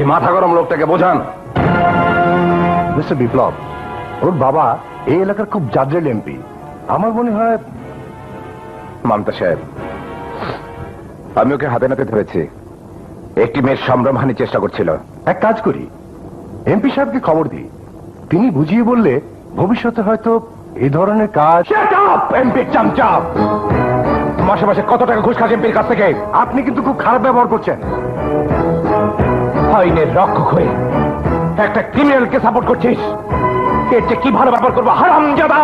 এই মাথা গরম লোকটাকে বোঝান। মিস্টার বিপ্লব, ওর বাবা এই এলাকার খুব জাজেল এমপি। আমার মনে হয় মামতা সাহেব, আমি ওকে হাতে নাতে ধরেছি। একটি মেয়ের সম্ভ্রমহানির চেষ্টা করছিল। এক কাজ করি, এমপি সাহেবকে খবর দিই, তিনি বুঝিয়ে বললে ভবিষ্যতে হয়তো এই ধরনের কাজ। এমপি চামচাপ, মাসে মাসে কত টাকা ঘুষ খাস এমপির কাছ থেকে? আপনি কিন্তু খুব খারাপ ব্যবহার করছেন। আইনের রক্ষক হয়ে একটা ক্রিমিনালকে সাপোর্ট করছিস, এর চেয়ে কি ভালো ব্যবহার করবো হারামজাদা?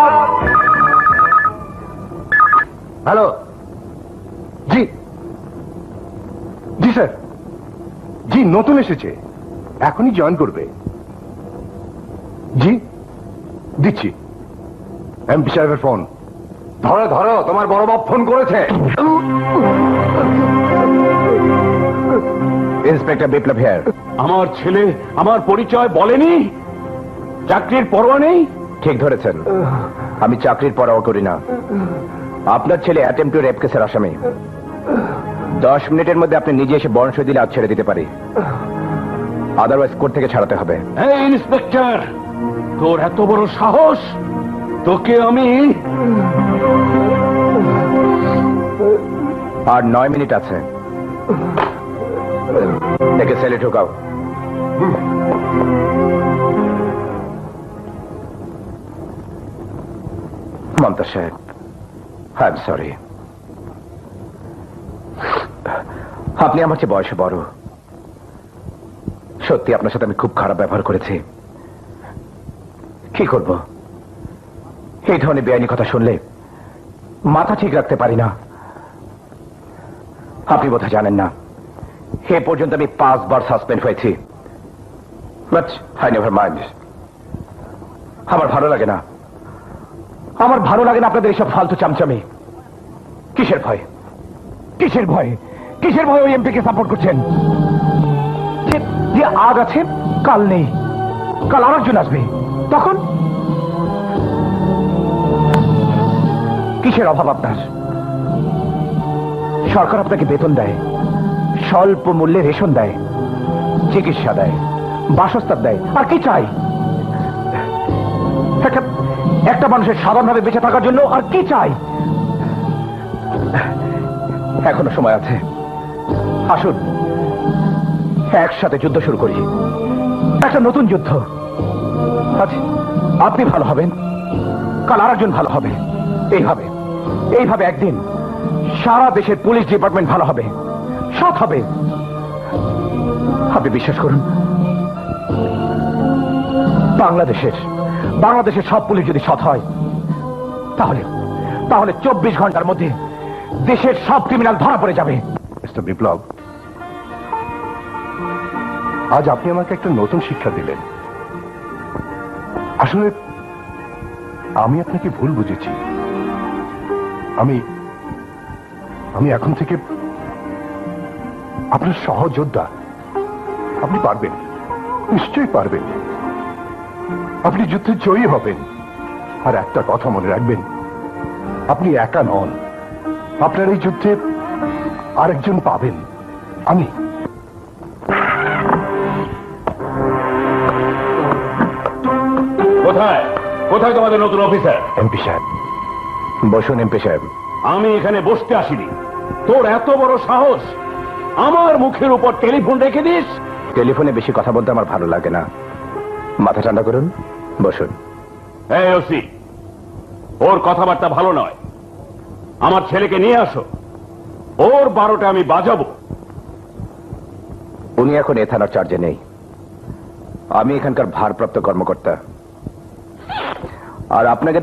হ্যালো, জি জি স্যার, জি নতুন এসেছে, এখনই জয়েন করবে। জি দিচ্ছি। এমপি সাহেবের ফোন। ধরো ধরো, তোমার বড় বাপ ফোন করেছে। Inspector Biplab here. আমার ছেলে আমার পরিচয় বলেনি? চাকরির পরোয়া নেই? ঠিক ধরেছেন, আমি চাকরির পরোয়া করি না। আপনার ছেলে অ্যাটেম্প টু রেপ কেসের আসামি। 10 মিনিটের মধ্যে আপনি নিজে এসে বর্ণ সই দিলে আজ ছেড়ে দিতে পারি, আদারওয়াইজ কোর্ট থেকে ছাড়াতে হবে। এই ইন্সপেক্টর, তোর এত বড় সাহস! তোকে আমি আর 9 মিনিট আছে, দেখে সেলে ঢোকাও। মমতা সাহেব, আই এম সরি। আপনি আমার চেয়ে বয়সে বড়, সত্যি আপনার সাথে আমি খুব খারাপ ব্যবহার করেছি। কি করব, এই ধরনের বেআইনি কথা শুনলে মাথা ঠিক রাখতে পারি না। আপনি বোধহয় জানেন না, এ পর্যন্ত আমি 5 বার সাসপেন্ড হয়েছি। But I never mind. আমার ভালো লাগে না, আমার ভালো লাগে না আপনাদের এসব ফালতু চামচামি। কিসের ভয়, কিসের ভয়, কিসের ভয় ওই এমপিকে সাপোর্ট করছেন? যে আজ আছে কাল নেই, কাল আরেকজন আসবে, তখন কিসের অভাব আপনার? সরকার আপনাকে বেতন দেয়, স্বল্প মূল্যে রেশন দেয়, চিকিৎসা দেয়, বাসস্থান দেয়, আর কি চাই? একটা মানুষের সাধারণভাবে বেঁচে থাকার জন্য আর কি চাই? এখনো সময় আছে, আসুন একসাথে যুদ্ধ শুরু করি, একটা নতুন যুদ্ধ। আজ আপনি ভালো হবেন, কাল আরেকজন ভালো হবে, এইভাবে এইভাবে একদিন সারা দেশের পুলিশ ডিপার্টমেন্ট ভালো হবে, সৎ হবে। আপনি বিশ্বাস করুন, বাংলাদেশের সব পুলিশ যদি সৎ হয়, তাহলে 24 ঘন্টার মধ্যে দেশের সব ক্রিমিনাল ধরা পড়ে যাবে। মিস্টার বিপ্লব, আজ আপনি আমাকে একটা নতুন শিক্ষা দিলেন। আসলে আমি আপনাকে ভুল বুঝেছি। আমি এখন থেকে আপনার সহযোদ্ধা। আপনি পারবেন, নিশ্চয়ই পারবেন। আপনি যুদ্ধে জয়ী হবেন। আর একটা কথা মনে রাখবেন, আপনি একা নন, আপনার এই যুদ্ধে আরেকজন পাবেন, আমি। কোথায় কোথায় তোমাদের নতুন অফিসার? এমপি সাহেব বসুন। এমপি সাহেব, আমি এখানে বসতে আসিনি। তোর এত বড় সাহস, আমার মুখের উপর টেলিফোন রেখে দিস? টেলিফোনে বেশি কথা বলতে আমার ভালো লাগে না। মাথা ঠান্ডা করুন, বসুন। এই ওসি, ওর কথাবার্তা ভালো নয়। আমার ছেলেকে নিয়ে আসো, ওর 12টা আমি বাজাবো। উনি এখন এ থানার চার্জে নেই, আমি এখানকার ভারপ্রাপ্ত কর্মকর্তা। আর আপনাকে